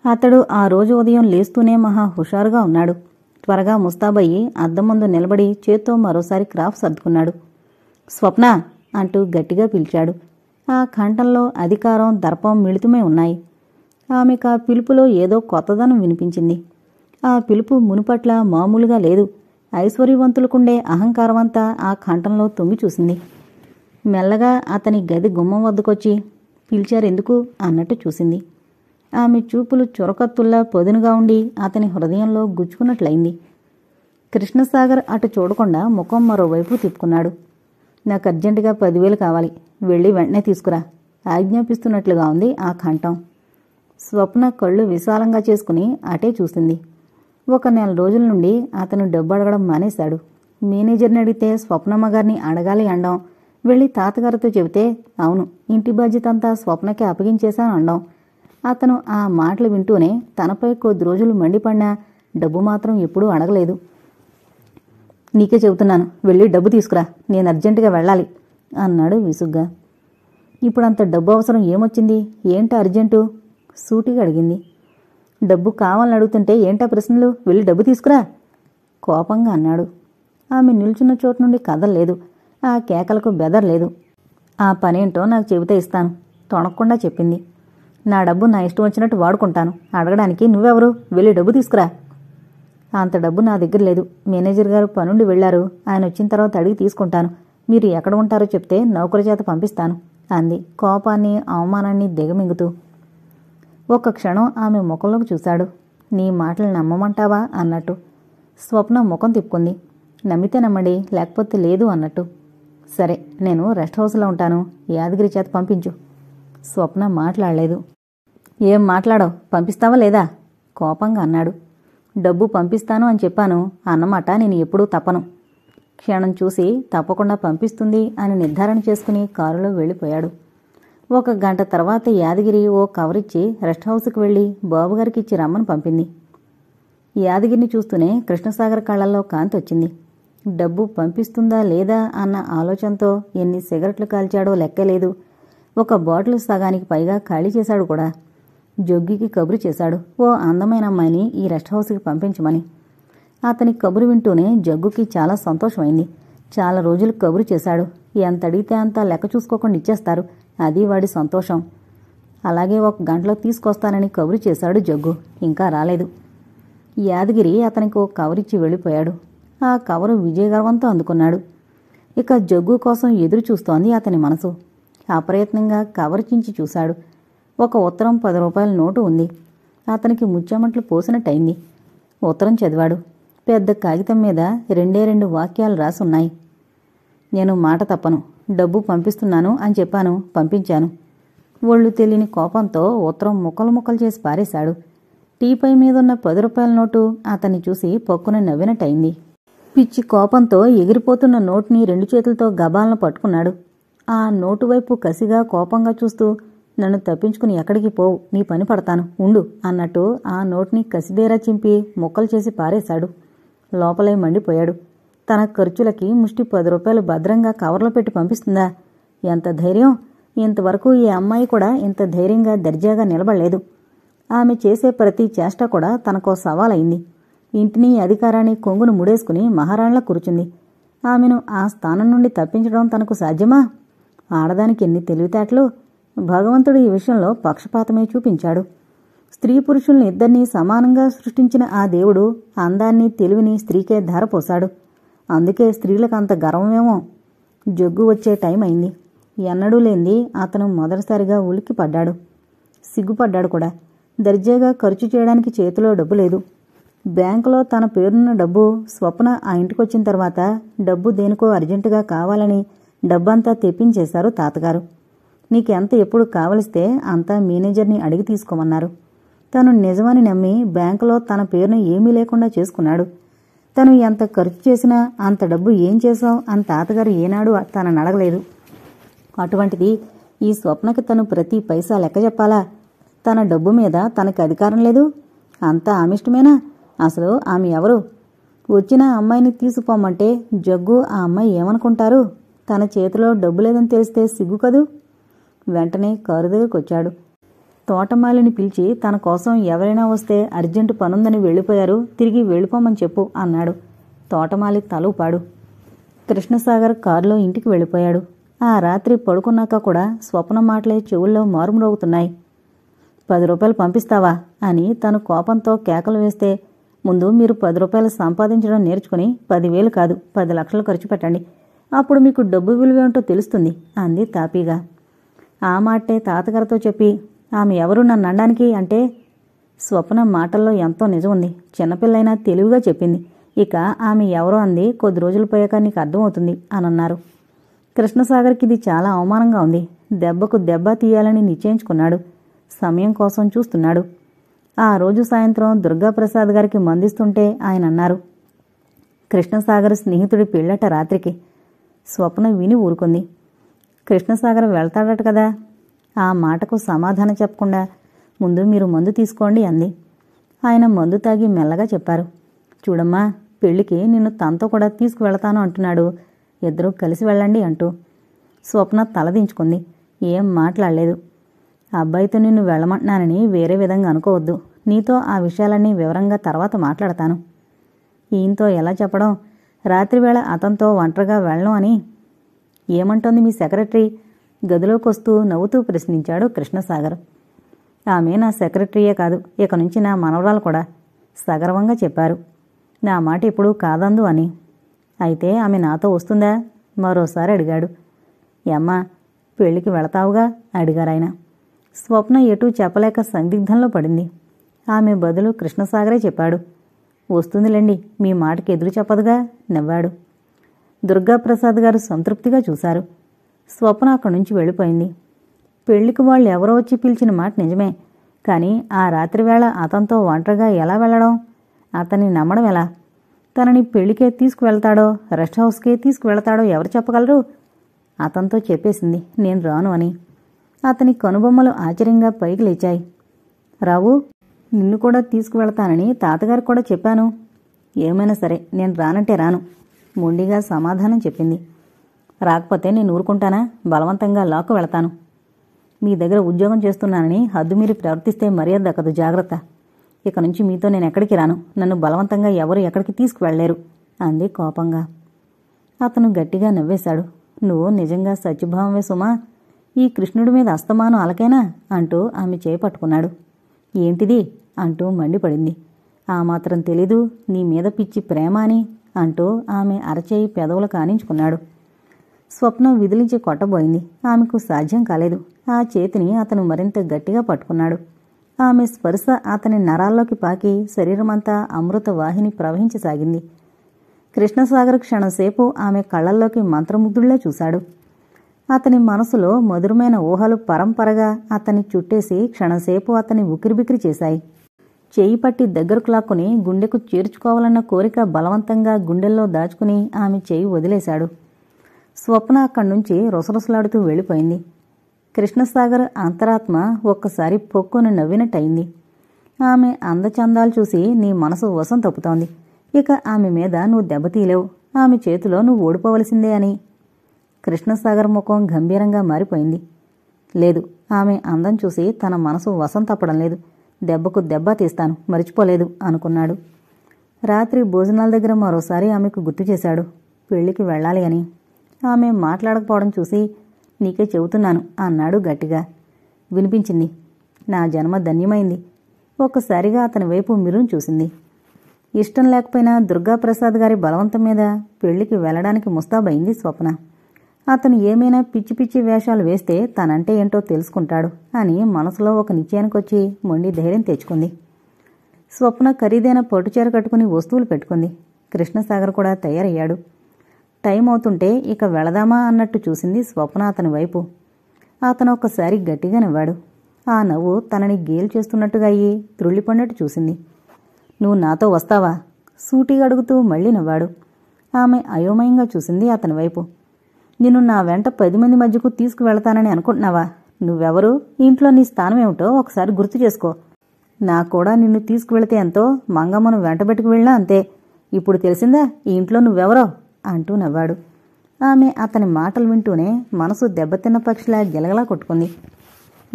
అతడు ఆ రోజు ఉదయం లేస్తూనే మహా హుషారుగా ఉన్నాడు. త్వరగా ముస్తాబయ్యి అద్దం ముందు నిలబడి చేత్తో మరోసారి క్రాఫ్ సర్దుకున్నాడు. స్వప్న అంటూ గట్టిగా పిలిచాడు. ఆ కంఠంలో అధికారం, దర్పం మిళితమై ఉన్నాయి. ఆమెకు ఆ పిలుపులో ఏదో కొత్తదనం వినిపించింది. ఆ పిలుపు మునుపట్ల మామూలుగా లేదు. ఐశ్వర్యవంతులకుండే అహంకారమంతా ఆ కంఠంలో తొంగి చూసింది. మెల్లగా అతని గది గుమ్మం వద్దకొచ్చి పిలిచారెందుకు అన్నట్టు చూసింది. ఆమె చూపులు చురకత్తుల్లా పొదునుగా ఉండి అతని హృదయంలో గుచ్చుకున్నట్లయింది. కృష్ణసాగర్ అటు చూడకుండా ముఖం మరోవైపు తిప్పుకున్నాడు. నాకు అర్జెంటుగా 10,000 కావాలి, వెళ్ళి వెంటనే తీసుకురా ఆజ్ఞాపిస్తున్నట్లుగా ఉంది ఆ కంఠం. స్వప్న కళ్ళు విశాలంగా చేసుకుని అటే చూసింది. 1 నెల రోజుల నుండి అతను డబ్బు అడగడం మానేశాడు. మేనేజర్ని అడిగితే స్వప్నమ్మగారిని అడగాలి అండం, వెళ్ళి తాతగారితో చెబితే అవును ఇంటి బాధ్యత అంతా స్వప్నకి అప్పగించేశాను అండం. అతను ఆ మాటలు వింటూనే తనపై కొద్ది రోజులు మండిపడినా డబ్బు మాత్రం ఎప్పుడూ అడగలేదు. నీకే చెబుతున్నాను, వెళ్ళి డబ్బు తీసుకురా, నేను అర్జెంటుగా వెళ్ళాలి అన్నాడు విసుగ్గా. ఇప్పుడంత డబ్బు అవసరం ఏమొచ్చింది, ఏంటా అర్జెంటు సూటిగా అడిగింది. డబ్బు కావాలని అడుగుతుంటే ఏంటా ప్రశ్నలు, వెళ్ళి డబ్బు తీసుకురా కోపంగా అన్నాడు. ఆమె నిల్చున్న చోటు నుండి కదల్లేదు. ఆ కేకలకు బెదర్లేదు. ఆ పనేంటో నాకు చెబితే ఇస్తాను తొణక్కుండా చెప్పింది. నా డబ్బు నా ఇష్టం వచ్చినట్టు వాడుకుంటాను, అడగడానికి నువ్వెవరు, వెళ్ళి డబ్బు తీసుకురా. అంత డబ్బు నా దగ్గర లేదు, మేనేజర్ గారు పనుండి వెళ్లారు, ఆయన వచ్చిన తర్వాత అడిగి తీసుకుంటాను, మీరు ఎక్కడ ఉంటారో చెప్తే నౌకరు చేత పంపిస్తాను అంది కోపాన్ని అవమానాన్ని దిగమింగుతూ. ఒక్క క్షణం ఆమె ముఖంలోకి చూశాడు. నీ మాటలు నమ్మమంటావా అన్నట్టు. స్వప్న ముఖం తిప్పుకుంది. నమ్మితే నమ్మండి, లేకపోతే లేదు అన్నట్టు. సరే, నేను రెస్ట్ హౌస్లో ఉంటాను, యాదగిరి చేత పంపించు. స్వప్న మాట్లాడలేదు. ఏం మాట్లాడవు, పంపిస్తావా లేదా కోపంగా అన్నాడు. డబ్బు పంపిస్తాను అని చెప్పాను, అన్నమాట నేను ఎప్పుడూ తప్పను. క్షణం చూసి తప్పకుండా పంపిస్తుంది అని నిర్ధారణ చేసుకుని కారులో వెళ్ళిపోయాడు. 1 గంట తర్వాత యాదగిరి ఓ కవరిచ్చి రెస్ట్ హౌస్కి వెళ్ళి బాబుగారికి ఇచ్చి రమ్మని పంపింది. యాదగిరిని చూస్తూనే కృష్ణసాగర్ కళ్ళల్లో కాంతి వచ్చింది. డబ్బు పంపిస్తుందా లేదా అన్న ఆలోచనతో ఎన్ని సిగరెట్లు కాల్చాడో లెక్కలేదు. 1 బాటిల్ సగానికి పైగా ఖాళీ చేశాడు కూడా. జొగ్గికి కబురు చేశాడు ఓ అందమైన అమ్మాయిని ఈ రెస్ట్ హౌస్కి పంపించమని. అతని కబురు వింటూనే జగ్గుకి చాలా సంతోషమైంది. చాలా రోజులు కబురు చేశాడు. ఎంత అడిగితే అంత లెక్క చూసుకోకుండా ఇచ్చేస్తారు, అది వాడి సంతోషం. అలాగే 1 గంటలో తీసుకొస్తానని కబురు చేశాడు జగ్గు. ఇంకా రాలేదు. యాదగిరి అతనికి ఓ కవరిచ్చి వెళ్ళిపోయాడు. ఆ కవరు విజయగర్వంతో అందుకున్నాడు. ఇక జగ్గు కోసం ఎదురు చూస్తోంది అతని మనసు. అప్రయత్నంగా కవరు చించి చూశాడు. 1 ఉత్తరం 10 రూపాయల నోటు ఉంది. అతనికి ముచ్చెమట్లు పోసినట్టయింది. ఉత్తరం చదివాడు. పెద్ద కాగితం మీద 2 వాక్యాలు రాసున్నాయి. నేను మాట తప్పను, డబ్బు పంపిస్తున్నాను అని చెప్పాను, పంపించాను. ఒళ్ళు తెలియని కోపంతో ఉత్తరం ముక్కలు ముక్కలు చేసి పారేశాడు. టీపై మీదున్న 10 రూపాయల నోటు అతన్ని చూసి పక్కున నవ్వినట్టయింది. పిచ్చి కోపంతో ఎగిరిపోతున్న నోటుని 2 చేతులతో గబాలను పట్టుకున్నాడు. ఆ నోటు వైపు కసిగా కోపంగా చూస్తూ నన్ను తప్పించుకుని ఎక్కడికి పోవు, నీ పని పడతాను ఉండు అన్నట్టు ఆ నోట్ని కసిదేరా చింపి ముక్కలు చేసి పారేశాడు. లోపలే మండిపోయాడు. తన ఖర్చులకి ముష్టి 10 రూపాయలు భద్రంగా కవర్లో పెట్టి పంపిస్తుందా? ఎంత ధైర్యం! ఇంతవరకు ఈ అమ్మాయి కూడా ఇంత ధైర్యంగా దర్జాగా నిలబడలేదు. ఆమె చేసే ప్రతి చేష్ట కూడా తనకో సవాలైంది. ఇంటిని అధికారాన్ని కొంగును ముడేసుకుని మహారాణిలా కూర్చుంది. ఆమెను ఆ స్థానం నుండి తప్పించడం తనకు సాధ్యమా? ఆడదానికి ఎన్ని తెలివితేటలు! భగవంతుడు ఈ విషయంలో పక్షపాతమే చూపించాడు. స్త్రీ పురుషుల్ని ఇద్దరినీ సమానంగా సృష్టించిన ఆ దేవుడు అందాన్ని తెలివిని స్త్రీకే ధారపోశాడు. అందుకే స్త్రీలకు అంత గర్వమేమో. జగ్గు వచ్చే టైం అయింది. ఎన్నడూ లేంది అతను మొదటిసారిగా ఉలిక్కిపడ్డాడు. సిగ్గుపడ్డాడు కూడా. దర్జాగా ఖర్చు చేయడానికి చేతిలో డబ్బు లేదు. బ్యాంకులో తన పేరున్న డబ్బు స్వప్న ఆ ఇంటికొచ్చిన తర్వాత డబ్బు దేనికో అర్జెంటుగా కావాలని డబ్బంతా తెప్పించేశారు తాతగారు. నీకెంత ఎప్పుడు కావలిస్తే అంతా మేనేజర్ని అడిగి తీసుకోమన్నారు. తను నిజమని నమ్మి బ్యాంకులో తన పేరును ఏమీ లేకుండా చేసుకున్నాడు. తను ఎంత ఖర్చు చేసినా అంత డబ్బు ఏం చేశావు అని తాతగారు ఏనాడు తనని అడగలేదు. అటువంటిది ఈ స్వప్నకి తను ప్రతి పైసా లెక్క చెప్పాలా? తన డబ్బు మీద తనకి అధికారం లేదు? అంతా ఆమిష్టమేనా? అసలు ఆమె ఎవరు? వచ్చిన అమ్మాయిని తీసుకుపోమంటే జగ్గు ఆ అమ్మాయి ఏమనుకుంటారు? తన చేతిలో డబ్బు లేదని తెలిస్తే సిగ్గు కదూ. వెంటనే కారు దగ్గరికి వచ్చాడు. తోటమాలిని పిలిచి తన కోసం ఎవరైనా వస్తే అర్జెంటు పనుందని వెళ్ళిపోయారు, తిరిగి వెళ్ళిపోమని చెప్పు అన్నాడు. తోటమాలి తల ఊపాడు. కృష్ణసాగర్ కారులో ఇంటికి వెళ్ళిపోయాడు. ఆ రాత్రి పడుకున్నాక కూడా స్వప్న మాటలే చెవుల్లో మారుమ్రోగుతున్నాయి. 10 రూపాయలు పంపిస్తావా అని తను కోపంతో కేకలు వేస్తే, ముందు మీరు 10 రూపాయలు సంపాదించడం నేర్చుకుని 10,000 కాదు 10 లక్షలు ఖర్చు పెట్టండి, అప్పుడు మీకు డబ్బు విలువేంటో తెలుస్తుంది అంది తాపీగా. ఆ మాటే తాతగారితో చెప్పి, ఆమె ఎవరు నన్ను అనడానికి అంటే? స్వప్న మాటల్లో ఎంతో నిజం ఉంది. చిన్నపిల్లైనా తెలివిగా చెప్పింది. ఇక ఆమె ఎవరో అంది కొద్ది రోజులు పోయాక నీకు అర్థమవుతుంది అని అన్నారు. కృష్ణసాగర్కి ఇది చాలా అవమానంగా ఉంది. దెబ్బకు దెబ్బ తీయాలని నిశ్చయించుకున్నాడు. సమయం కోసం చూస్తున్నాడు. ఆ రోజు సాయంత్రం దుర్గాప్రసాద్ గారికి మందిస్తుంటే ఆయన అన్నారు, కృష్ణసాగర్ స్నేహితుడి పెళ్ళట రాత్రికి. స్వప్న విని ఊరుకుంది. కృష్ణసాగర్ వెళ్తాడట కదా. ఆ మాటకు సమాధానం చెప్పకుండా, ముందు మీరు మందు తీసుకోండి అంది. ఆయన మందు తాగి మెల్లగా చెప్పారు, చూడమ్మా, పెళ్లికి నిన్ను తనతో కూడా తీసుకువెళతాను అంటున్నాడు, ఇద్దరూ కలిసి వెళ్ళండి అంటూ. స్వప్న తలదించుకుంది. ఏం మాట్లాడలేదు. అబ్బాయితో నిన్ను వెళ్ళమంటున్నానని వేరే విధంగా అనుకోవద్దు. నీతో ఆ విషయాలన్నీ వివరంగా తర్వాత మాట్లాడతాను. ఈయనతో ఎలా చెప్పడం? రాత్రివేళ అతనితో ఒంటరిగా వెళ్ళను అని. ఏమంటోంది మీ సెక్రటరీ? గదిలోకొస్తూ నవ్వుతూ ప్రశ్నించాడు కృష్ణసాగర్. ఆమె నా సెక్రటరీయే కాదు, ఇక నుంచి నా మనవరాలు కూడా సగర్వంగా చెప్పారు. నా మాట ఎప్పుడూ కాదందు అని. అయితే ఆమె నాతో వస్తుందా? మరోసారి అడిగాడు. యమ్మా, పెళ్లికి వెళతావుగా అడిగారాయన. స్వప్న ఎటూ చెప్పలేక సందిగ్ధంలో పడింది. ఆమె బదులు కృష్ణసాగరే చెప్పాడు. వస్తుందిలేండి, మీ మాటకి ఎదురు చెప్పదుగా నవ్వాడు. దుర్గాప్రసాద్ గారు సంతృప్తిగా చూశారు. స్వప్న అక్కడి నుంచి వెళ్ళిపోయింది. పెళ్లికి వాళ్ళు ఎవరో వచ్చి పిలిచిన మాట నిజమే, కానీ ఆ రాత్రివేళ అతనితో ఒంటరిగా ఎలా వెళ్ళడం? అతన్ని నమ్మడం ఎలా? తనని పెళ్లికే తీసుకువెళ్తాడో రెస్ట్ హౌస్కే తీసుకువెళ్తాడో ఎవరు చెప్పగలరు? అతనితో చెప్పేసింది నేను రాను అని. అతని కనుబొమ్మలు ఆశ్చర్యంగా పైకి లేచాయి. రావు, నిన్ను కూడా తీసుకువెళతానని తాతగారు కూడా చెప్పాను. ఏమైనా సరే నేను రానంటే రాను, మొండిగా సమాధానం చెప్పింది. రాకపోతే నేను ఊరుకుంటానా? బలవంతంగా లాక్కు వెళతాను. మీ దగ్గర ఉద్యోగం చేస్తున్నానని హద్దు మీరు ప్రవర్తిస్తే మర్యాద దక్కదు, జాగ్రత్త. ఇక నుంచి మీతో నేను ఎక్కడికి రాను. నన్ను బలవంతంగా ఎవరు ఎక్కడికి తీసుకువెళ్లేరు అంది కోపంగా. అతను గట్టిగా నవ్వేశాడు. నువ్వు నిజంగా సత్యభావమే సుమా. ఈ కృష్ణుడి మీద అస్తమానం అలకేనా అంటూ ఆమె చేపట్టుకున్నాడు. ఏంటిది అంటూ మండిపడింది. ఆ మాత్రం తెలీదు నీ మీద పిచ్చి ప్రేమ అని అంటూ ఆమె అరచేయి పెదవులు కానించుకున్నాడు. స్వప్న విదిలించి కొట్టబోయింది. ఆమెకు సాధ్యం కాలేదు. ఆ చేతిని అతను మరింత గట్టిగా పట్టుకున్నాడు. ఆమె స్పర్శ అతని నరాల్లోకి పాకి శరీరమంతా అమృత వాహిని ప్రవహించసాగింది. కృష్ణసాగర్ క్షణంసేపు ఆమె కళ్లల్లోకి మంత్రముగ్ధుళ్లే చూశాడు. అతని మనసులో మధురమైన ఊహలు పరంపరగా అతన్ని చుట్టేసి క్షణంసేపు అతన్ని ఉకిరిబికిరి చేశాయి. చేయి పట్టి దగ్గరకు లాక్కుని గుండెకు చేర్చుకోవాలన్న కోరిక బలవంతంగా గుండెల్లో దాచుకుని ఆమె చేయి వదిలేశాడు. స్వప్న అక్కడ్నుంచి రొసరొసలాడుతూ వెళ్ళిపోయింది. కృష్ణసాగర్ అంతరాత్మ ఒక్కసారి పొక్కును నవ్వినట్టయింది. ఆమె అందచందాలు చూసి నీ మనసు వశం తప్పుతోంది. ఇక ఆమె మీద నువ్వు దెబ్బతీయలేవు. ఆమె చేతిలో నువ్వు ఓడిపోవలసిందే అని. కృష్ణసాగర్ ముఖం గంభీరంగా మారిపోయింది. లేదు, ఆమె అందం చూసి తన మనసు వశం తప్పడం లేదు. దెబ్బకు దెబ్బ తీస్తాను, మరిచిపోలేదు అనుకున్నాడు. రాత్రి భోజనాల దగ్గర మరోసారి ఆమెకు గుర్తు చేశాడు పెళ్లికి వెళ్ళాలి అని. ఆమె మాట్లాడకపోవడం చూసి నీకే చెబుతున్నాను అన్నాడు గట్టిగా. వినిపించింది. నా జన్మ ధన్యమైంది. ఒక్కసారిగా అతని వైపు మిరును చూసింది. ఇష్టం లేకపోయినా దుర్గాప్రసాద్ గారి బలవంతం మీద పెళ్లికి వెళ్లడానికి ముస్తాబైంది స్వప్న. అతను ఏమైనా పిచ్చి పిచ్చి వేషాలు వేస్తే తనంటే ఏంటో తెలుసుకుంటాడు అని మనసులో ఒక నిశ్చయానికొచ్చి మొండి ధైర్యం తెచ్చుకుంది. స్వప్న ఖరీదైన పట్టుచీర కట్టుకుని వస్తువులు పెట్టుకుంది. కృష్ణసాగర్ కూడా తయారయ్యాడు. టైం అవుతుంటే ఇక వెళదామా అన్నట్టు చూసింది స్వప్న అతని వైపు. అతను ఒక్కసారి గట్టిగా నవ్వాడు. ఆ నవ్వు తనని గేలు చేస్తున్నట్టుగా అయ్యి త్రుళ్ళిపడినట్టు చూసింది. నువ్వు నాతో వస్తావా? సూటిగా అడుగుతూ మళ్లీ నవ్వాడు. ఆమె అయోమయంగా చూసింది అతని వైపు. నిన్ను నా వెంట 10 మంది మధ్యకు తీసుకువెళతానని అనుకుంటున్నావా? నువ్వెవరు? ఇంట్లో నీ స్థానమేమిటో ఒకసారి గుర్తు చేసుకో. నా కూడా నిన్ను తీసుకువెళితే ఎంతో, మంగమ్మను వెంటబెట్టుకు వెళ్ళినా అంతే. ఇప్పుడు తెలిసిందా ఈ ఇంట్లో నువ్వెవరో అంటూ నవ్వాడు. ఆమె అతని మాటలు వింటూనే మనసు దెబ్బతిన్న పక్షిలా గెలగలా కొట్టుకుంది.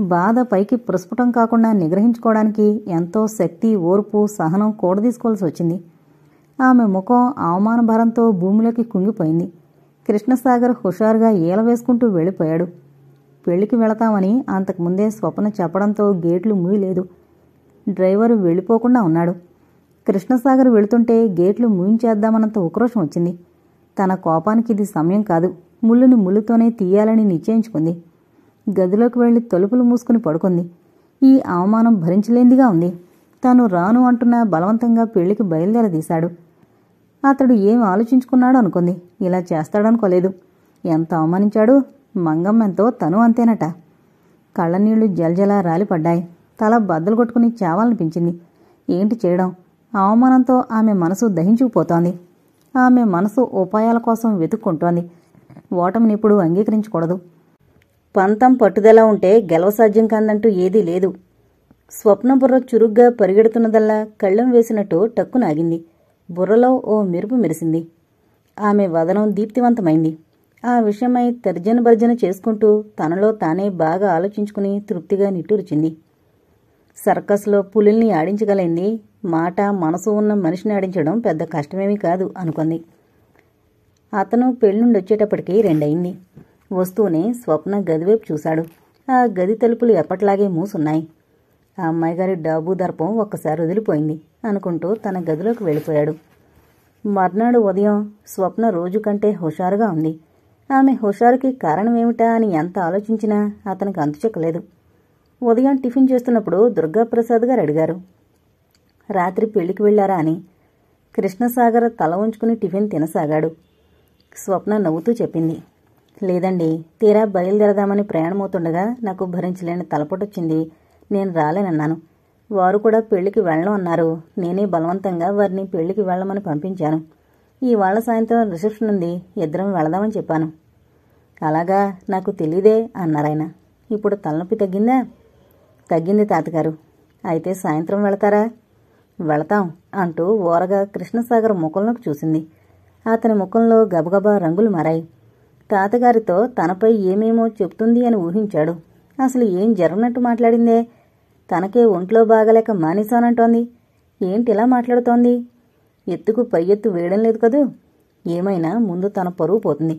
బాధ పైకి ప్రస్ఫుటం కాకుండా నిగ్రహించుకోవడానికి ఎంతో శక్తి, ఓర్పు, సహనం కూడదీసుకోవాల్సి వచ్చింది. ఆమె ముఖం అవమాన భారంతో భూమిలోకి కుంగిపోయింది. కృష్ణసాగర్ హుషారుగా ఈల వేసుకుంటూ వెళ్ళిపోయాడు. పెళ్లికి వెళతామని అంతకుముందే స్వప్న చెప్పడంతో గేట్లు మూయలేదు. డ్రైవరు వెళ్ళిపోకుండా ఉన్నాడు. కృష్ణసాగర్ వెళుతుంటే గేట్లు మూయించేద్దామన్నంత ఉక్రోషం వచ్చింది. తన కోపానికి ఇది సమయం కాదు, ముళ్ళుని ముళ్ళుతోనే తీయాలని నిశ్చయించుకుంది. గదిలోకి వెళ్లి తలుపులు మూసుకుని పడుకుంది. ఈ అవమానం భరించలేందిగా ఉంది. తాను రాను అంటున్నా బలవంతంగా పెళ్లికి బయలుదేరదీశాడు. అతడు ఏం ఆలోచించుకున్నాడో అనుకుంది. ఇలా చేస్తాడనుకోలేదు. ఎంత అవమానించాడు. మంగమ్మెంతో తను అంతేనట. కళ్ళనీళ్లు జలజలా రాలిపడ్డాయి. తల బద్దలు కొట్టుకుని చావాలనిపించింది. ఏంటి చేయడం? అవమానంతో ఆమె మనసు దహించుకుపోతోంది. ఆమె మనసు ఉపాయాల కోసం వెతుక్కుంటోంది. ఓటమినిప్పుడు అంగీకరించకూడదు. పంతం పట్టుదల ఉంటే గెలవసాధ్యం కాదంటూ ఏదీ లేదు. స్వప్న బుర్ర చురుగ్గా పరిగెడుతున్నదల్లా కళ్ళెం వేసినట్టు టక్కునాగింది. బుర్రలో ఓ మెరుపు మెరిసింది. ఆమె వదనం దీప్తివంతమైంది. ఆ విషయమై తర్జన భర్జన చేసుకుంటూ తనలో తానే బాగా ఆలోచించుకుని తృప్తిగా నిట్టూర్చింది. సర్కస్లో పులుల్ని ఆడించగలిగింది. మాట, మనసు ఉన్న మనిషిని ఆడించడం పెద్ద కష్టమేమీ కాదు అనుకుంది. అతను పెళ్ళుండొచ్చేటప్పటికి 2 అయింది. వస్తూనే స్వప్న గదివైపు చూశాడు. ఆ గది తలుపులు ఎప్పట్లాగే మూసున్నాయి. ఆ అమ్మాయిగారి డాబు దర్పం ఒక్కసారి వదిలిపోయింది అనుకుంటూ తన గదిలోకి వెళ్ళిపోయాడు. మర్నాడు ఉదయం స్వప్న రోజు కంటే హుషారుగా ఉంది. ఆమె హుషారుకి కారణమేమిటా అని ఎంత ఆలోచించినా అతనికి అంతుచెక్కలేదు. ఉదయం టిఫిన్ చేస్తున్నప్పుడు దుర్గాప్రసాద్ గారు అడిగారు, రాత్రి పెళ్లికి వెళ్లారా అని. కృష్ణసాగర్ తల ఉంచుకుని టిఫిన్ తినసాగాడు. స్వప్న నవ్వుతూ చెప్పింది, లేదండి, తీరా బయలుదేరదామని ప్రయాణమవుతుండగా నాకు భరించలేని తలపోటొచ్చింది. నేను రాలేనన్నాను. వారు కూడా పెళ్లికి వెళ్ళను అన్నారు. నేనే బలవంతంగా వారిని పెళ్లికి వెళ్ళమని పంపించాను. ఇవాళ సాయంత్రం రిసెప్షన్ ఉంది, ఇద్దరం వెళదామని చెప్పాను. అలాగా, నాకు తెలీదే అన్నారాయన. ఇప్పుడు తలనొప్పి తగ్గిందా? తగ్గింది తాతగారు. అయితే సాయంత్రం వెళతారా? వెళతాం అంటూ ఓరగా కృష్ణసాగర్ ముఖంలోకి చూసింది. అతని ముఖంలో గబగబా రంగులు మారాయి. తాతగారితో తనపై ఏమేమో చెప్తుంది అని ఊహించాడు. అసలు ఏం జరగనట్టు మాట్లాడిందే. తనకే ఒంట్లో బాగలేక మానేశానంటోంది. ఏంటిలా మాట్లాడుతోంది? ఎత్తుకు పై ఎత్తు వేయడం లేదు కదూ. ఏమైనా ముందు తన పరువు పోతుంది.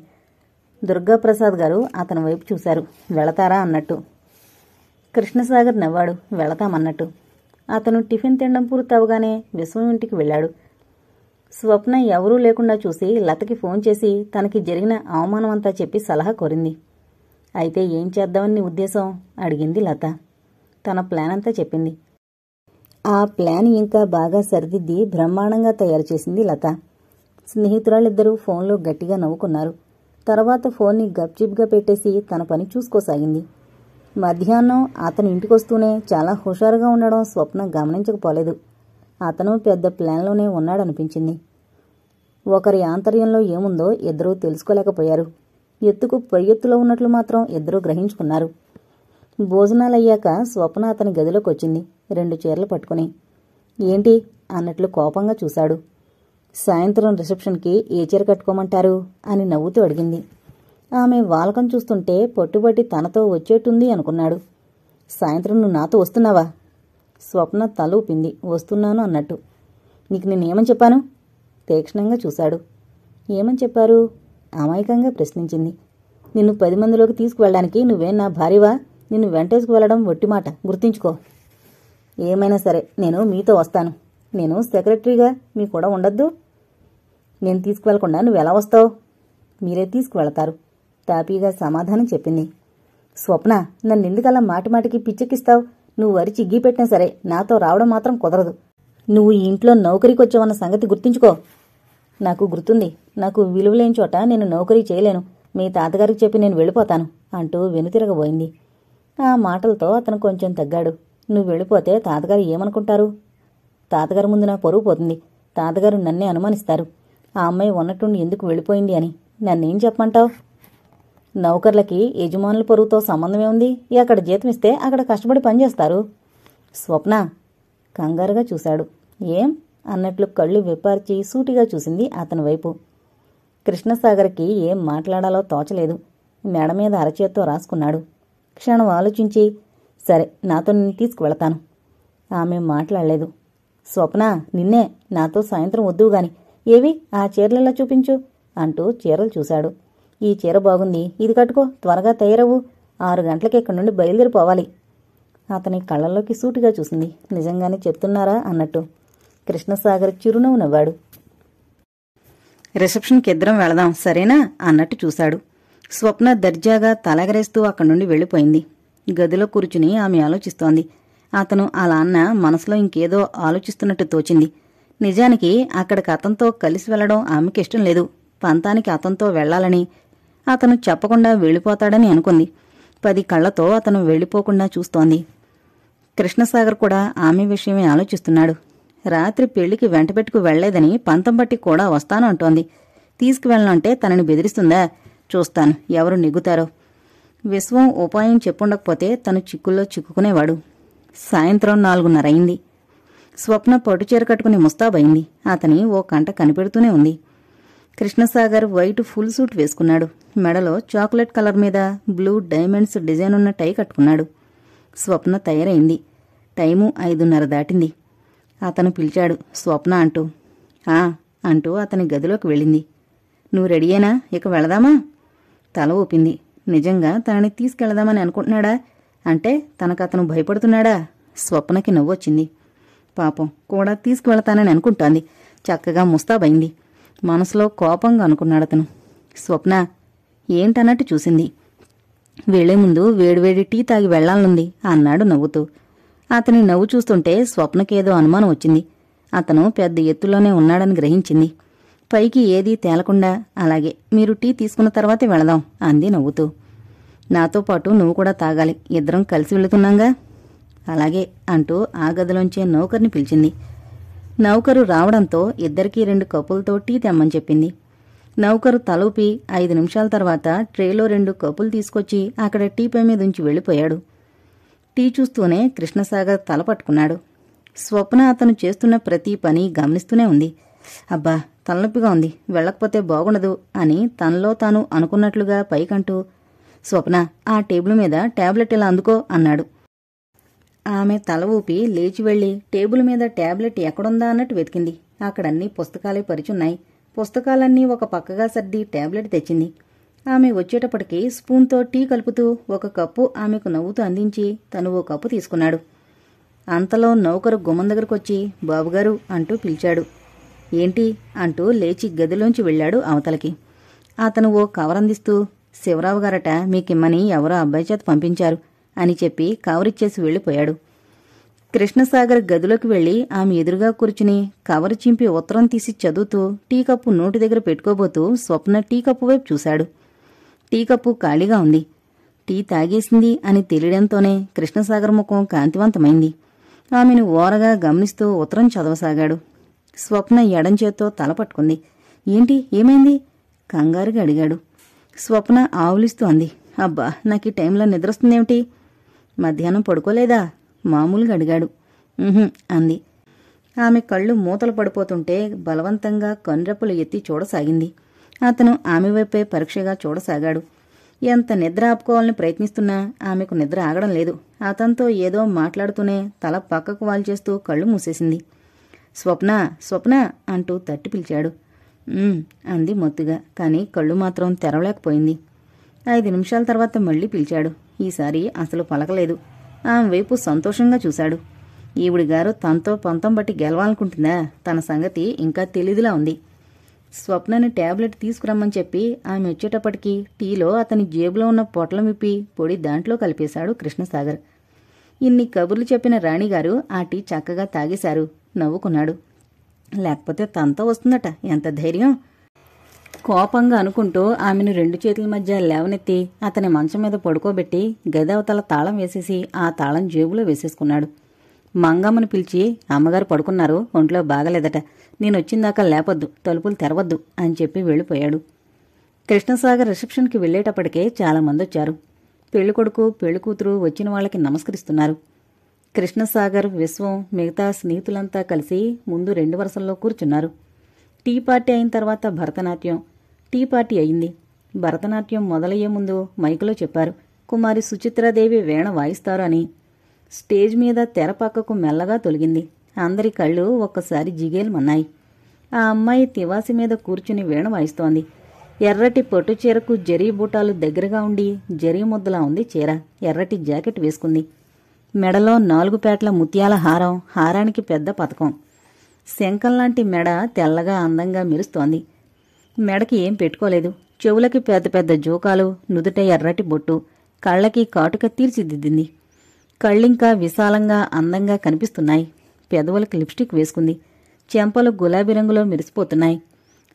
దుర్గాప్రసాద్ గారు అతని వైపు చూశారు, వెళతారా అన్నట్టు. కృష్ణసాగర్ నవ్వాడు, వెళతామన్నట్టు. అతను టిఫిన్ తినడం పూర్తవగానే విశ్వం ఇంటికి వెళ్ళాడు. స్వప్న ఎవరూ లేకుండా చూసి లతకి ఫోన్ చేసి తనకి జరిగిన అవమానమంతా చెప్పి సలహా కోరింది. అయితే ఏం చేద్దామని నీ ఉద్దేశం అడిగింది లత. తన ప్లాన్ అంతా చెప్పింది. ఆ ప్లాన్ ఇంకా బాగా సరిదిద్ది బ్రహ్మాండంగా తయారు చేసింది లత. స్నేహితురాళ్ళిద్దరూ ఫోన్లో గట్టిగా నవ్వుకున్నారు. తర్వాత ఫోన్ని గప్చిప్గా పెట్టేసి తన పని చూసుకోసాగింది. మధ్యాహ్నం అతను ఇంటికొస్తూనే చాలా హుషారుగా ఉండడం స్వప్న గమనించకపోలేదు. అతను పెద్ద ప్లాన్లోనే ఉన్నాడనిపించింది. ఒకరి ఆంతర్యంలో ఏముందో ఇద్దరూ తెలుసుకోలేకపోయారు. ఎత్తుకు పై ఎత్తులో ఉన్నట్లు మాత్రం ఇద్దరూ గ్రహించుకున్నారు. భోజనాలయ్యాక స్వప్న అతని గదిలోకి వచ్చింది, 2 చీరలు పట్టుకుని. ఏంటి అన్నట్లు కోపంగా చూశాడు. సాయంత్రం రిసెప్షన్కి ఏ చీర కట్టుకోమంటారు అని నవ్వుతూ అడిగింది. ఆమె వాలకం చూస్తుంటే పట్టుబట్టి తనతో వచ్చేటుంది అనుకున్నాడు. సాయంత్రం నువ్వు నాతో వస్తున్నావా? స్వప్న తల ఊపింది, వస్తున్నాను అన్నట్టు. నీకు నేనేమని చెప్పాను? తీక్షణంగా చూశాడు. ఏమని చెప్పారు? అమాయకంగా ప్రశ్నించింది. నిన్ను 10 మందిలోకి తీసుకువెళ్ళడానికి నువ్వేం నా భార్యవా? నిన్ను వెంటేసుకు వెళ్లడం ఒట్టిమాట, గుర్తుంచుకో. ఏమైనా సరే నేను మీతో వస్తాను. నేను సెక్రటరీగా మీ కూడా ఉండొద్దు? నేను తీసుకువెళ్లకుండా నువ్వెలా వస్తావు? మీరే తీసుకువెళతారు, తాపీగా సమాధానం చెప్పింది. స్వప్న, నన్నెందుకలా మాటిమాటికి పిచ్చెక్కిస్తావు? నువ్వు వరి చిగ్గి పెట్టినా సరే నాతో రావడం మాత్రం కుదరదు. నువ్వు ఈ ఇంట్లో నౌకరీకి వచ్చావన్న సంగతి గుర్తుంచుకో. నాకు గుర్తుంది. నాకు విలువలేని చోట నేను నౌకరీ చేయలేను. మీ తాతగారికి చెప్పి నేను వెళ్ళిపోతాను అంటూ వెనుతిరగబోయింది. ఆ మాటలతో అతను కొంచెం తగ్గాడు. నువ్వు వెళ్ళిపోతే తాతగారు ఏమనుకుంటారు? తాతగారి ముందు నా పరువు పోతుంది. తాతగారు నన్నే అనుమానిస్తారు. ఆ అమ్మాయి ఉన్నట్టుండి ఎందుకు వెళ్ళిపోయింది అని. నన్నేం చెప్పమంటావు? నౌకర్లకి యజమానుల పరువుతో సంబంధమే ఉంది. ఎక్కడ జీతమిస్తే అక్కడ కష్టపడి పనిచేస్తారు. స్వప్న కంగారుగా చూశాడు. ఏం అన్నట్లు కళ్ళు విప్పార్చి సూటిగా చూసింది అతని వైపు. కృష్ణసాగర్కి ఏం మాట్లాడాలో తోచలేదు. మెడ మీద అరచేత్తో రాసుకున్నాడు. క్షణం ఆలోచించి, సరే, నాతో నిన్ను తీసుకువెళతాను. ఆమె మాట్లాడలేదు. స్వప్న, నిన్నే, నాతో సాయంత్రం వద్దు గాని. ఏవి ఆ చీరలెలా చూపించు అంటూ చీరలు చూశాడు. ఈ చీర బాగుంది, ఇది కట్టుకో, త్వరగా తయారవు, 6 గంటలకి ఇక్కడి నుండి బయలుదేరిపోవాలి. అతని కళ్ళల్లోకి సూటిగా చూసింది. నిజంగానే చెప్తున్నారా అన్నట్టు. కృష్ణసాగర్ చిరునవ్వు నవ్వాడు. రిసెప్షన్కి ఇద్దరం వెళదాం సరేనా అన్నట్టు చూశాడు. స్వప్న దర్జాగా తలెగరేస్తూ అక్కడి నుండి వెళ్ళిపోయింది. గదిలో కూర్చుని ఆమె ఆలోచిస్తోంది. అతను అలా అన్న మనసులో ఇంకేదో ఆలోచిస్తున్నట్టు తోచింది. నిజానికి అక్కడికి అతనితో కలిసి వెళ్లడం ఆమెకి ఇష్టం లేదు. పంతానికి అతనితో వెళ్లాలని, అతను చెప్పకుండా వెళ్ళిపోతాడని అనుకుంది. 10 కళ్లతో అతను వెళ్ళిపోకుండా చూస్తోంది. కృష్ణసాగర్ కూడా ఆమె విషయమే ఆలోచిస్తున్నాడు. రాత్రి పెళ్లికి వెంటబెట్టుకు వెళ్లేదని పంతం బట్టి కూడా వస్తాను అంటోంది. తీసుకువెళ్ళనంటే తనని బెదిరిస్తుందా? చూస్తాను ఎవరు నెగ్గుతారో. విశ్వం ఉపాయం చెప్పుండకపోతే తను చిక్కుల్లో చిక్కుకునేవాడు. సాయంత్రం 4:30 అయింది. స్వప్న పట్టుచీర కట్టుకుని ముస్తాబైంది. అతని ఓ కంట కనిపెడుతూనే ఉంది. కృష్ణసాగర్ వైట్ ఫుల్ సూట్ వేసుకున్నాడు. మెడలో చాక్లెట్ కలర్ మీద బ్లూ డైమండ్స్ డిజైన్ ఉన్న టై కట్టుకున్నాడు. స్వప్న తయారైంది. టైము 5:30 దాటింది. అతను పిలిచాడు స్వప్న అంటూ. అంటూ అతని గదిలోకి వెళ్ళింది. నువ్వు రెడీయేనా? ఇక వెళదామా? తల ఊపింది. నిజంగా తనని తీసుకెళదామని అనుకుంటున్నాడా? అంటే తనకతను భయపడుతున్నాడా? స్వప్నకి నవ్వొచ్చింది. పాపం, కూడా తీసుకువెళతానని అనుకుంటోంది. చక్కగా ముస్తాబైంది. మనసులో కోపంగా అనుకున్నాడతను. స్వప్న ఏంటన్నట్టు చూసింది. వెళ్లే ముందు వేడివేడి టీ తాగి వెళ్లాలనుంది అన్నాడు నవ్వుతూ. అతని నవ్వు చూస్తుంటే స్వప్నకేదో అనుమానం వచ్చింది. అతను పెద్ద ఎత్తులోనే ఉన్నాడని గ్రహించింది. పైకి ఏదీ తేలకుండా, అలాగే, మీరు టీ తీసుకున్న తర్వాతే వెళదాం అంది నవ్వుతూ. నాతో పాటు నువ్వు కూడా తాగాలి, ఇద్దరం కలిసి వెళుతున్నాంగా. అలాగే అంటూ ఆ గదిలోంచే నౌకర్ని పిలిచింది. నౌకరు రావడంతో ఇద్దరికీ 2 కప్పులతో టీ తెమ్మని చెప్పింది. నౌకరు తలూపి 5 నిమిషాల తర్వాత ట్రేలో 2 కప్పులు తీసుకొచ్చి అక్కడ టీపై మీదుంచి వెళ్ళిపోయాడు. టీ చూస్తూనే కృష్ణసాగర్ తల పట్టుకున్నాడు. స్వప్న అతను చేస్తున్న ప్రతి పని గమనిస్తూనే ఉంది. అబ్బా, తలనొప్పిగా ఉంది, వెళ్ళకపోతే బాగుండదు అని తనలో తాను అనుకున్నట్లుగా పైకంటూ, స్వప్న, ఆ టేబుల్ మీద టాబ్లెట్ ఇలా అందుకో అన్నాడు. ఆమె తల ఊపి లేచి వెళ్లి టేబుల్ మీద టాబ్లెట్ ఎక్కడుందా అన్నట్టు వెతికింది. అక్కడన్నీ పుస్తకాలే పరిచున్నాయి. పుస్తకాలన్నీ ఒక పక్కగా సర్ది టాబ్లెట్ తెచ్చింది. ఆమె వచ్చేటప్పటికి స్పూన్తో టీ కలుపుతూ 1 కప్పు ఆమెకు నవ్వుతూ అందించి తను 1 కప్పు తీసుకున్నాడు. అంతలో నౌకరు గుమ్మం దగ్గరకొచ్చి బాబుగారు అంటూ పిలిచాడు. ఏంటి అంటూ లేచి గదిలోంచి వెళ్లాడు అవతలకి. అతను ఓ కవర్ అందిస్తూ, శివరావు గారట మీకిమ్మని ఎవరో అబ్బాయి చేత పంపించారు అని చెప్పి కవరిచ్చేసి వెళ్ళిపోయాడు. కృష్ణసాగర్ గదిలోకి వెళ్లి ఆమె ఎదురుగా కూర్చుని కవరు చింపి ఉత్తరం తీసి చదువుతూ టీ కప్పు నోటి దగ్గర పెట్టుకోబోతూ స్వప్న టీ కప్పు వైపు చూశాడు. టీ కప్పు ఖాళీగా ఉంది. టీ తాగేసింది అని తెలియడంతోనే కృష్ణసాగర్ ముఖం కాంతివంతమైంది. ఆమెను ఓరగా గమనిస్తూ ఉత్తరం చదవసాగాడు. స్వప్న ఎడంచేత్తో తల పట్టుకుంది. ఏంటి, ఏమైంది? కంగారుగా అడిగాడు. స్వప్న ఆవులిస్తూ అంది. అబ్బా, నాకు ఈ టైంలో నిద్రొస్తుందేమిటి? మధ్యాహ్నం పడుకోలేదా? మామూలుగా అడిగాడు. అంది. ఆమె కళ్ళు మూతలు పడిపోతుంటే బలవంతంగా కనురెప్పలు ఎత్తి చూడసాగింది. అతను ఆమె వైపే పరీక్షగా చూడసాగాడు. ఎంత నిద్ర ఆపుకోవాలని ప్రయత్నిస్తున్నా ఆమెకు నిద్ర ఆగడం లేదు. అతనితో ఏదో మాట్లాడుతూనే తల పక్కకు వాల్చేస్తూ కళ్ళు మూసేసింది. స్వప్న, స్వప్న అంటూ తట్టి పిలిచాడు. అంది మొత్తుగా. కాని కళ్ళు మాత్రం తెరవలేకపోయింది. 5 నిమిషాల తర్వాత మళ్లీ పిలిచాడు. ఈసారి అసలు పలకలేదు. ఆమె వైపు సంతోషంగా చూశాడు. ఈవిడిగారు తనతో పంతం బట్టి గెలవాలనుకుంటుందా? తన సంగతి ఇంకా తెలీదులా ఉంది. స్వప్నని టాబ్లెట్ తీసుకురమ్మని చెప్పి ఆమె వచ్చేటప్పటికి టీలో అతని జేబులో ఉన్న పొట్లం విప్పి పొడి దాంట్లో కలిపేశాడు కృష్ణసాగర్. ఇన్ని కబుర్లు చెప్పిన రాణిగారు ఆ టీ చక్కగా తాగేశారు. నవ్వుకున్నాడు. లేకపోతే తనతో వస్తుందట, ఎంత ధైర్యం! కోపంగా అనుకుంటూ ఆమెను 2 చేతుల మధ్య లేవనెత్తి అతని మంచం మీద పడుకోబెట్టి గదవతల తాళం వేసేసి ఆ తాళం జేబులో వేసేసుకున్నాడు. మంగమ్మను పిలిచి, అమ్మగారు పడుకున్నారు, ఒంట్లో బాగలేదట, నేనొచ్చిందాకా లేపొద్దు, తలుపులు తెరవద్దు అని చెప్పి వెళ్ళిపోయాడు. కృష్ణసాగర్ రిసెప్షన్కి వెళ్లేటప్పటికే చాలామందొచ్చారు. పెళ్లికొడుకు పెళ్లికూతురు వచ్చిన వాళ్ళకి నమస్కరిస్తున్నారు. కృష్ణసాగర్, విశ్వం, మిగతా స్నేహితులంతా కలిసి ముందు 2 వరుసల్లో కూర్చున్నారు. టీ పార్టీ అయిన తర్వాత భరతనాట్యం. టీ పార్టీ అయింది. భరతనాట్యం మొదలయ్యే ముందు మైకులో చెప్పారు, కుమారి సుచిత్రాదేవి వీణ వాయిస్తారు అని. స్టేజ్ మీద తెర పక్కకు మెల్లగా తొలగింది. అందరి కళ్ళు ఒక్కసారి జిగేల్మన్నాయి. ఆ అమ్మాయి తివాసి మీద కూర్చుని వీణ వాయిస్తోంది. ఎర్రటి పట్టు చీరకు జరీ బూటాలు దగ్గరగా ఉండి జరీ ముద్దలా ఉంది చీర. ఎర్రటి జాకెట్ వేసుకుంది. మెడలో 4 పేటల ముత్యాల హారం, హారానికి పెద్ద పతకం. శంఖంలాంటి మెడ తెల్లగా అందంగా మెరుస్తోంది. మెడకి ఏం పెట్టుకోలేదు. చెవులకి పెద్ద పెద్ద జోకాలు, నుదుట ఎర్రటి బొట్టు, కళ్ళకి కాటుక తీర్చిదిద్దింది. కళ్ళింకా విశాలంగా అందంగా కనిపిస్తున్నాయి. పెదవులకి లిప్స్టిక్ వేసుకుంది. చెంపలు గులాబీ రంగులో మెరిసిపోతున్నాయి.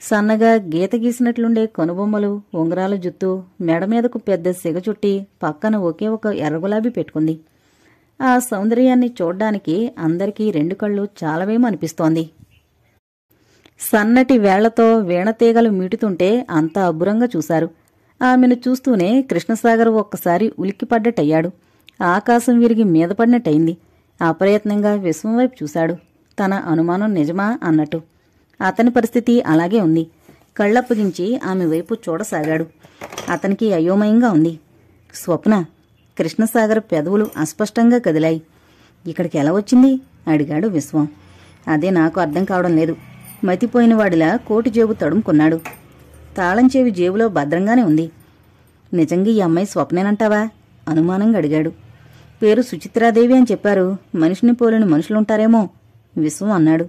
సన్నగా గీత గీసినట్లుండే కనుబొమ్మలు, ఉంగరాల జుత్తు, మెడ మీదకు పెద్ద సిగ చుట్టి పక్కన ఒకే ఒక ఎర్రగులాబీ పెట్టుకుంది. ఆ సౌందర్యాన్ని చూడ్డానికి అందరికీ 2 కళ్ళు చాలవేమో అనిపిస్తోంది. సన్నటి వేళ్లతో వీణతీగలు మీటుతుంటే అంతా అబ్బురంగా చూశారు. ఆమెను చూస్తూనే కృష్ణసాగర్ ఒక్కసారి ఉలిక్కిపడ్డట్టయ్యాడు. ఆకాశం విరిగి మీద పడినట్టయింది. అప్రయత్నంగా విశ్వం వైపు చూశాడు. తన అనుమానం నిజమా అన్నట్టు. అతని పరిస్థితి అలాగే ఉంది. కళ్ళప్పగించి ఆమె వైపు చూడసాగాడు. అతనికి అయోమయంగా ఉంది. స్వప్న. కృష్ణసాగర్ పెదవులు అస్పష్టంగా కదిలాయి. ఇక్కడికి ఎలా వచ్చింది అడిగాడు విశ్వం. అదే నాకు అర్థం కావడం లేదు. మతిపోయిన వాడిలా కోటి జేబు తడుముకున్నాడు. తాళం చెవి జేబులో భద్రంగానే ఉంది. నిజంగా ఈ అమ్మాయి స్వప్నేనంటావా అనుమానంగా అడిగాడు. పేరు సుచిత్రాదేవి అని చెప్పారు. మనిషిని పోలిన మనుషులుంటారేమో విశ్వం అన్నాడు.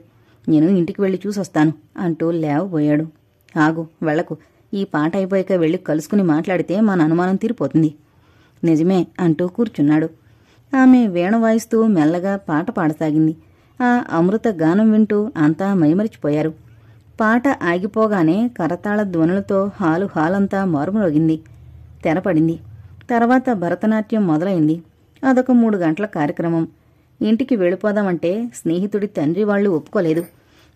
నేను ఇంటికి వెళ్లి చూసొస్తాను అంటూ లేవబోయాడు. ఆగు, వెళ్లకు. ఈ పాట అయిపోయాక వెళ్లి కలుసుకుని మాట్లాడితే మన అనుమానం తీరిపోతుంది. నిజమే అంటూ కూర్చున్నాడు. ఆమె వీణ వాయిస్తూ మెల్లగా పాట పాడసాగింది. ఆ అమృత గానం వింటూ అంతా మైమరిచిపోయారు. పాట ఆగిపోగానే కరతాళ ధ్వనులతో హాలంతా మారుమ్రోగింది. తెరపడింది. తర్వాత భరతనాట్యం మొదలైంది. అదొక 3 గంటల కార్యక్రమం. ఇంటికి వెళ్ళిపోదామంటే స్నేహితుడి తండ్రి వాళ్లు ఒప్పుకోలేదు.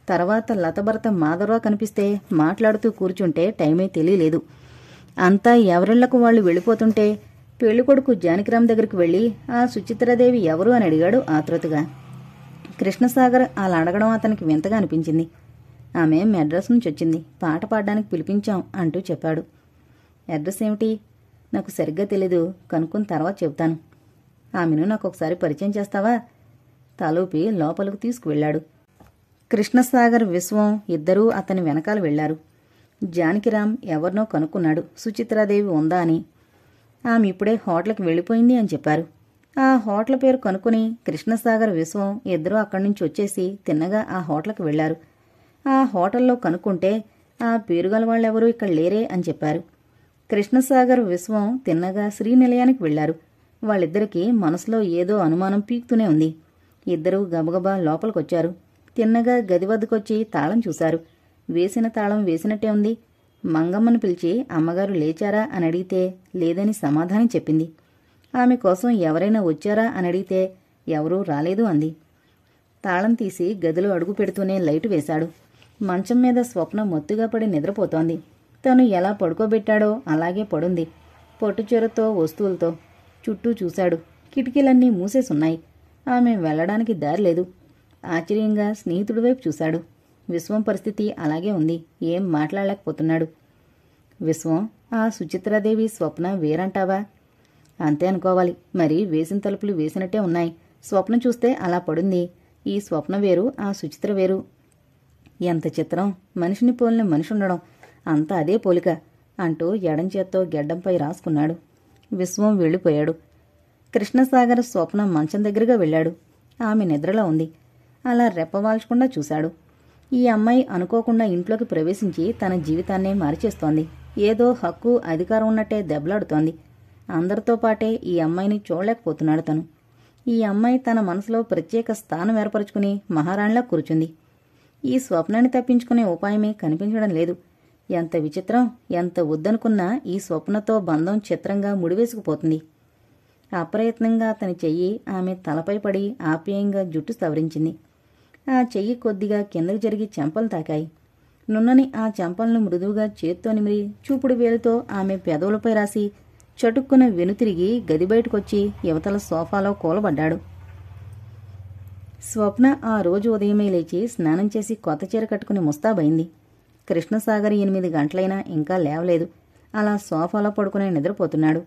తర్వాత లతభరత మాధవరావు కనిపిస్తే మాట్లాడుతూ కూర్చుంటే టైమే తెలియలేదు. అంతా ఎవరిళ్లకు వాళ్లు వెళ్ళిపోతుంటే పెళ్లికొడుకు జానకిరాం దగ్గరికి వెళ్లి ఆ సుచిత్రాదేవి ఎవరు అని అడిగాడు ఆతృతగా. కృష్ణసాగర్ అలా అడగడం అతనికి వింతగా అనిపించింది. ఆమె మెడ్రాస్ నుంచి వచ్చింది. పాట పాడడానికి పిలిపించాం అంటూ చెప్పాడు. అడ్రస్ ఏమిటి? నాకు సరిగ్గా తెలీదు. కనుక్కుని తర్వాత చెబుతాను. ఆమెను నాకొకసారి పరిచయం చేస్తావా? తలూపి లోపలకు తీసుకువెళ్లాడు. కృష్ణసాగర్, విశ్వం ఇద్దరూ అతని వెనకాల వెళ్లారు. జానకిరాం ఎవరినో కనుక్కున్నాడు సుచిత్రాదేవి ఉందా అని. ఆమె ఇప్పుడే హోటల్కి వెళ్ళిపోయింది అని చెప్పారు. ఆ హోటల్ పేరు కనుక్కుని కృష్ణసాగర్, విశ్వం ఇద్దరూ అక్కడి నుంచి వచ్చేసి తిన్నగా ఆ హోటల్కి వెళ్లారు. ఆ హోటల్లో కనుక్కుంటే ఆ పేరుగల వాళ్ళెవరూ ఇక్కడ లేరే అని చెప్పారు. కృష్ణసాగర్, విశ్వం తిన్నగా శ్రీనిలయానికి వెళ్లారు. వాళ్ళిద్దరికీ మనసులో ఏదో అనుమానం పీకుతూనే ఉంది. ఇద్దరూ గబగబా లోపలికొచ్చారు. తిన్నగా గది వద్దకొచ్చి తాళం చూశారు. వేసిన తాళం వేసినట్టే ఉంది. మంగమ్మను పిలిచి అమ్మగారు లేచారా అని అడిగితే లేదని సమాధానం చెప్పింది. ఆమె కోసం ఎవరైనా వచ్చారా అని అడిగితే ఎవరూ రాలేదు అంది. తాళం తీసి గదిలో అడుగు పెడుతూనే లైటు వేశాడు. మంచం మీద స్వప్న మొత్తుగా పడి నిద్రపోతోంది. తను ఎలా పడుకోబెట్టాడో అలాగే పడుంది. పొట్టుచీరతో, వస్తువులతో. చుట్టూ చూశాడు. కిటికీలన్నీ మూసేసున్నాయి. ఆమె వెళ్లడానికి దారిలేదు. ఆశ్చర్యంగా స్నేహితుడి వైపు చూశాడు. విశ్వం పరిస్థితి అలాగే ఉంది. ఏం మాట్లాడలేకపోతున్నాడు. విశ్వం, ఆ సుచిత్రాదేవి స్వప్న వేరంటావా? అంతే అనుకోవాలి. మరి వేసిన తలుపులు వేసినట్టే ఉన్నాయి. స్వప్న చూస్తే అలా పడుంది. ఈ స్వప్న వేరు, ఆ సుచిత్ర వేరు. ఎంత చిత్రం! మనిషిని పోలిన మనిషి ఉండడం. అంతా అదే పోలిక అంటూ ఎడంచేత్తో గెడ్డంపై రాసుకున్నాడు. విశ్వం వెళ్ళిపోయాడు. కృష్ణసాగర్ స్వప్న మంచం దగ్గరగా వెళ్ళాడు. ఆమె నిద్రలో ఉంది. అలా రెప్పవాల్చకుండా చూశాడు. ఈ అమ్మాయి అనుకోకుండా ఇంట్లోకి ప్రవేశించి తన జీవితాన్నే మార్చేస్తోంది. ఏదో హక్కు, అధికారం ఉన్నట్టే దెబ్బలాడుతోంది. అందరితో పాటే ఈ అమ్మాయిని చూడలేకపోతున్నాడు తను. ఈ అమ్మాయి తన మనసులో ప్రత్యేక స్థానం ఏర్పరచుకుని మహారాణిలా కూర్చుంది. ఈ స్వప్నాన్ని తప్పించుకునే ఉపాయమే కనిపించడం లేదు. ఎంత విచిత్రం! ఎంత వద్దనుకున్నా ఈ స్వప్నతో బంధం చిత్రంగా ముడివేసుకుపోతుంది. అప్రయత్నంగా అతని చెయ్యి ఆమె తలపై పడి ఆప్యాయంగా జుట్టు సవరించింది. ఆ చెయ్యి కొద్దిగా కిందకు జరిగి చెంపలు తాకాయి. నున్నని ఆ చెంపలను మృదువుగా చేత్తో నిమిరి చూపుడు వేలుతో ఆమె పెదవులపై రాసి చటుక్కున వెనుతిరిగి గది బయటకొచ్చి యువతల సోఫాలో కూలబడ్డాడు. స్వప్న ఆ రోజు ఉదయమే లేచి స్నానం చేసి కొత్త చీర కట్టుకుని ముస్తాబైంది. కృష్ణసాగర్ 8 గంటలైనా ఇంకా లేవలేదు. అలా సోఫాలో పడుకుని నిద్రపోతున్నాడు.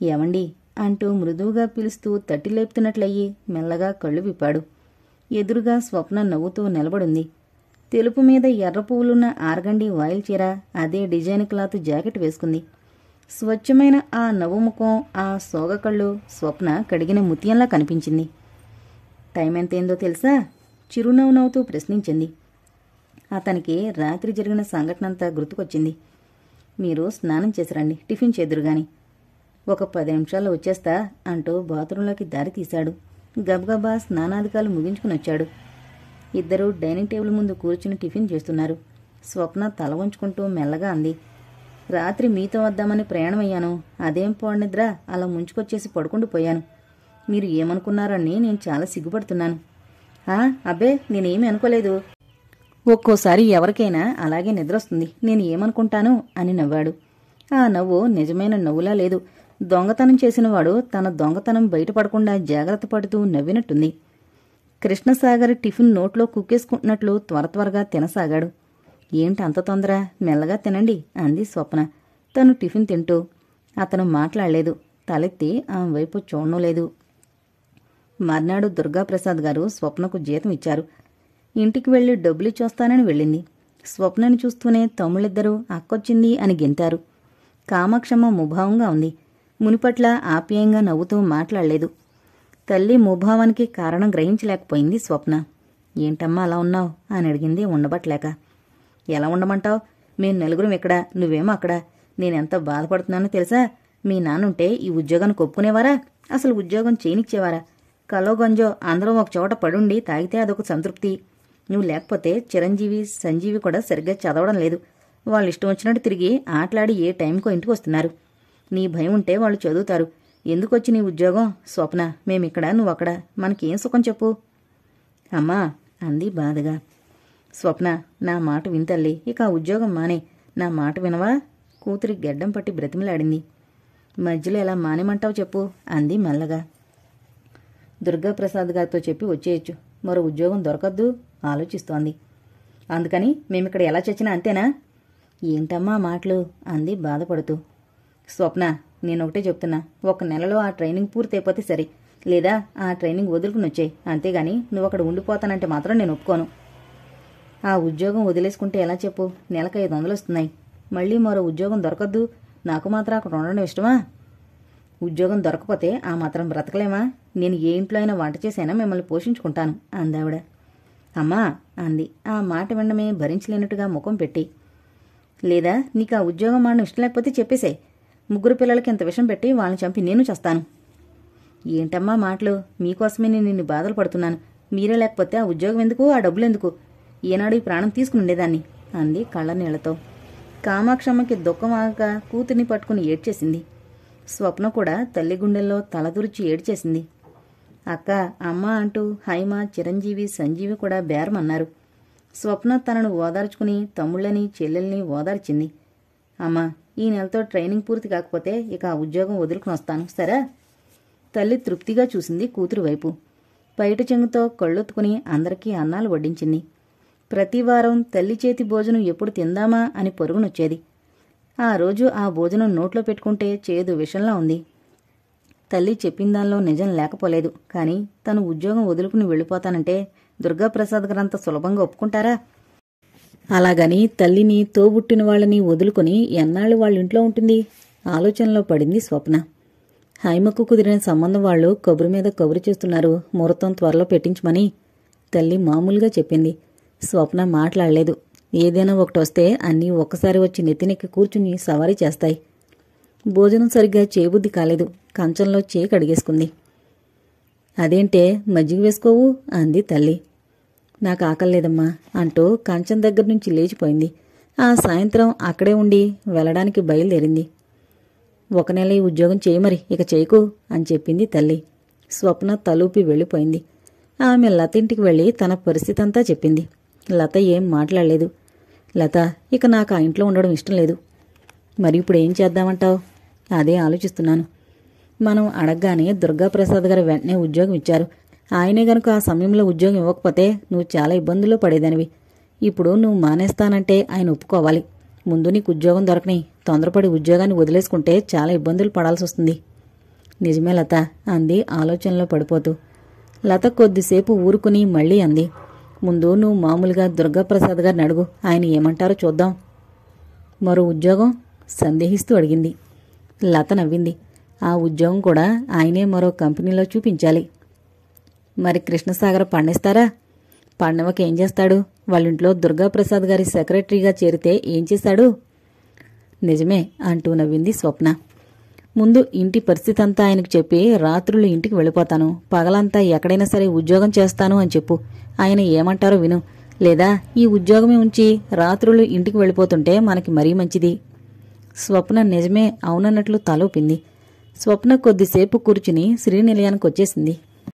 ఏమండి అంటూ మృదువుగా పిలుస్తూ తట్టి లేపుతున్నట్లయి మెల్లగా కళ్ళు విప్పాడు. ఎదురుగా స్వప్న నవ్వుతూ నిలబడింది. తెలుపు మీద ఎర్ర పువ్వులున్న ఆర్గండి వాయిల్ చీర, అదే డిజైన్ క్లాత్ జాకెట్ వేసుకుంది. స్వచ్ఛమైన ఆ నవ్వుముఖం, ఆ సోగకళ్ళు స్వప్న కడిగిన ముత్యంలా కనిపించింది. టైం ఎంతైందో తెలుసా? చిరునవ్వు నవ్వుతూ ప్రశ్నించింది. అతనికి రాత్రి జరిగిన సంఘటనంతా గుర్తుకొచ్చింది. మీరు స్నానం చేసిరండి, టిఫిన్ చేదురుగాని. ఒక 10 నిమిషాల్లో వచ్చేస్తా అంటూ బాత్రూంలోకి దారి తీశాడు. గబగబా స్నానాధికాలు ముగించుకుని వచ్చాడు. ఇద్దరూ డైనింగ్ టేబుల్ ముందు కూర్చుని టిఫిన్ చేస్తున్నారు. స్వప్న తల వంచుకుంటూ మెల్లగా అంది. రాత్రి మీతో వద్దామని ప్రయాణమయ్యాను. అదేం పోనిద్ర, అలా ముంచుకొచ్చేసి పడుకుండిపోయాను. మీరు ఏమనుకున్నారని నేను చాలా సిగ్గుపడుతున్నాను. అబ్బే, నేనేమీ అనుకోలేదు. ఒక్కోసారి ఎవరికైనా అలాగే నిద్రొస్తుంది, నేను ఏమనుకుంటాను అని నవ్వాడు. ఆ నవ్వు నిజమైన నవ్వులా లేదు. దొంగతనం చేసినవాడు తన దొంగతనం బయటపడకుండా జాగ్రత్త పడుతూ నవ్వినట్టుంది. కృష్ణసాగర్ టిఫిన్ నోట్లో కుక్కేసుకుంటున్నట్లు త్వరగా తినసాగాడు. ఏంటి అంత తొందర? మెల్లగా తినండి అంది స్వప్న తను టిఫిన్ తింటూ. అతను మాట్లాడలేదు, తలెత్తి ఆమె వైపు చూడడం లేదు. మర్నాడు దుర్గాప్రసాద్ గారు స్వప్నకు జీతం ఇచ్చారు. ఇంటికి వెళ్లి డబ్బులిచ్చొస్తానని వెళ్ళింది. స్వప్నని చూస్తూనే తమ్ముళ్ళిద్దరూ అక్కొచ్చింది అని గెంతారు. కామాక్షమ్మ ముభావంగా ఉంది. మునిపట్ల ఆప్యాయంగా నవ్వుతూ మాట్లాడలేదు. తల్లి ముభావానికి కారణం గ్రహించలేకపోయింది స్వప్న. ఏంటమ్మా అలా ఉన్నావు అని అడిగింది ఉండబట్లేక. ఎలా ఉండమంటావు? మేం నలుగురం ఇక్కడ, నువ్వేమో అక్కడ. నేనెంత బాధపడుతున్నానో తెలుసా? మీ నాన్నుంటే ఈ ఉద్యోగాన్ని ఒప్పుకునేవారా? అసలు ఉద్యోగం చేయనిచ్చేవారా? కలో గంజో అందరం ఒక చోట పడుండి తాగితే అదొక సంతృప్తి. నువ్వు లేకపోతే చిరంజీవి, సంజీవి కూడా సరిగ్గా చదవడం లేదు. వాళ్ళు ఇష్టం వచ్చినట్టు తిరిగి ఆటలాడి ఏ టైంకో ఇంటికి వస్తున్నారు. నీ భయం ఉంటే వాళ్ళు చదువుతారు. ఎందుకొచ్చి నీ ఉద్యోగం? స్వప్న, మేమిక్కడ, నువ్వక్కడ. మనకేం సుఖం చెప్పు? అమ్మా అంది బాధగా. స్వప్న, నా మాట వింతల్లి, ఇక ఆ ఉద్యోగం మానే. నా మాట వినవా? కూతురి గెడ్డం పట్టి బ్రతిమలాడింది. మధ్యలో ఎలా మానేమంటావు చెప్పు అంది మెల్లగా. దుర్గాప్రసాద్ గారితో చెప్పి వచ్చేయచ్చు. మరో ఉద్యోగం దొరకద్దు ఆలోచిస్తోంది. అందుకని మేమిక్కడ ఎలా చచ్చినా అంతేనా? ఏంటమ్మా మాటలు అంది బాధపడుతూ. స్వప్న, నేనొకటే చెప్తున్నా. 1 నెలలో ఆ ట్రైనింగ్ పూర్తయిపోతే సరే, లేదా ఆ ట్రైనింగ్ వదులుకుని వచ్చాయి. అంతేగాని నువ్వు అక్కడ ఉండిపోతానంటే మాత్రం నేను ఒప్పుకోను. ఆ ఉద్యోగం వదిలేసుకుంటే ఎలా చెప్పు? నెలకు 500 వస్తున్నాయి. మళ్ళీ మరో ఉద్యోగం దొరకద్దు. నాకు మాత్రం అక్కడ ఉండడం ఇష్టమా? ఉద్యోగం దొరకపోతే ఆ మాత్రం బ్రతకలేమా? నేను ఏ ఇంట్లో అయినా వంట చేసైనా మిమ్మల్ని పోషించుకుంటాను అందావిడ. అమ్మా అంది ఆ మాట వినడమే భరించలేనట్టుగా ముఖం పెట్టి. లేదా నీకు ఆ ఉద్యోగం మాడడం ఇష్టం లేకపోతే చెప్పేసే. 3 పిల్లలకి ఇంత విషం పెట్టి వాళ్ళని చంపి నేను చేస్తాను. ఏంటమ్మా మాటలు? మీకోసమే నేను ఇన్ని బాధలు పడుతున్నాను. మీరే లేకపోతే ఆ ఉద్యోగం ఎందుకు, ఆ డబ్బులు ఎందుకు? ఏనాడు ఈ ప్రాణం తీసుకుని ఉండేదాన్ని అంది కళ్ళ నీళ్లతో. కామాక్షమ్మకి దుఃఖం ఆగక కూతుర్ని పట్టుకుని ఏడ్చేసింది. స్వప్న కూడా తల్లి గుండెల్లో తలదూర్చి ఏడ్చేసింది. అక్క, అమ్మ అంటూ హైమ, చిరంజీవి, సంజీవి కూడా బేరమన్నారు. స్వప్న తనను ఓదార్చుకుని తమ్ముళ్ళని, చెల్లెల్ని ఓదార్చింది. అమ్మా, ఈ నెలతో ట్రైనింగ్ పూర్తి కాకపోతే ఇక ఆ ఉద్యోగం వదులుకుని వస్తాను, సరే? తల్లి తృప్తిగా చూసింది కూతురు వైపు. పైట చెంగుతో కళ్ళొత్తుకుని అందరికీ అన్నాలు వడ్డించింది. ప్రతివారం తల్లి చేతి భోజనం ఎప్పుడు తిందామా అని పొరుగునొచ్చేది. ఆ రోజు ఆ భోజనం నోట్లో పెట్టుకుంటే చేదు విషంలా ఉంది. తల్లి చెప్పిన దానిలో నిజం లేకపోలేదు. కాని తను ఉద్యోగం వదులుకుని వెళ్ళిపోతానంటే దుర్గాప్రసాద్ గారంత సులభంగా ఒప్పుకుంటారా? అలాగని తల్లిని, తోబుట్టిన వాళ్ళని వదులుకుని ఎన్నాళ్ళు వాళ్ళింట్లో ఉంటుంది? ఆలోచనలో పడింది స్వప్న. హైమకు కుదిరిన సంబంధం వాళ్ళు కబురు మీద కబురు చేస్తున్నారు, ముహూర్తం త్వరలో పెట్టించమని తల్లి మామూలుగా చెప్పింది. స్వప్న మాట్లాడలేదు. ఏదైనా ఒకటి వస్తే అన్నీ ఒక్కసారి వచ్చి నెత్తినెక్కి కూర్చుని సవారీ చేస్తాయి. భోజనం సరిగ్గా చేయబుద్ధి కాలేదు. కంచంలో చేయి కడిగేసుకుంది. అదేంటే మజ్జిగ వేసుకోవు అంది తల్లి. నాకు ఆకలేదమ్మా అంటూ కంచం దగ్గర నుంచి లేచిపోయింది. ఆ సాయంత్రం అక్కడే ఉండి వెళ్ళడానికి బయలుదేరింది. 1 నెల ఈ ఉద్యోగం చేయమరి, ఇక చేయకు అని చెప్పింది తల్లి. స్వప్న తలూపి వెళ్ళిపోయింది. ఆమె లత ఇంటికి వెళ్ళి తన పరిస్థితి అంతా చెప్పింది. లత ఏం మాట్లాడలేదు. లత, ఇక నాకు ఆ ఇంట్లో ఉండడం ఇష్టం లేదు. మరి ఇప్పుడు ఏం చేద్దామంటావు? అదే ఆలోచిస్తున్నాను. మనం అడగగానే దుర్గాప్రసాద్ గారు వెంటనే ఉద్యోగం ఇచ్చారు. ఆయనే గనుక ఆ సమయంలో ఉద్యోగం ఇవ్వకపోతే నువ్వు చాలా ఇబ్బందుల్లో పడేదానివి. ఇప్పుడు నువ్వు మానేస్తానంటే ఆయన ఒప్పుకోవాలి. ముందు నీకు ఉద్యోగం దొరకని తొందరపడి ఉద్యోగాన్ని వదిలేసుకుంటే చాలా ఇబ్బందులు పడాల్సి వస్తుంది. నిజమే లత అంది ఆలోచనలో పడిపోతూ. లత కొద్దిసేపు ఊరుకుని మళ్ళీ అంది. ముందు నువ్వు మామూలుగా దుర్గాప్రసాద్ గారిని అడుగు, ఆయన ఏమంటారో చూద్దాం. మరో ఉద్యోగం సందేహిస్తూ అడిగింది. లత నవ్వింది. ఆ ఉద్యోగం కూడా ఆయనే మరో కంపెనీలో చూపించాలి. మరి కృష్ణసాగర్ పండిస్తారా? పండవకి ఏం చేస్తాడు? వాళ్ళింట్లో దుర్గాప్రసాద్ గారి సెక్రటరీగా చేరితే ఏం చేశాడు? నిజమే అంటూ నవ్వింది స్వప్న. ముందు ఇంటి పరిస్థితి అంతా ఆయనకు చెప్పి రాత్రులు ఇంటికి వెళ్ళిపోతాను, పగలంతా ఎక్కడైనా సరే ఉద్యోగం చేస్తాను అని చెప్పు. ఆయన ఏమంటారో విను. లేదా ఈ ఉద్యోగమే ఉంచి రాత్రులు ఇంటికి వెళ్ళిపోతుంటే మనకి మరీ మంచిది. స్వప్న నిజమే అవునన్నట్లు తలూపింది. స్వప్న కొద్దిసేపు కూర్చుని శ్రీనిలయానికి వచ్చేసింది.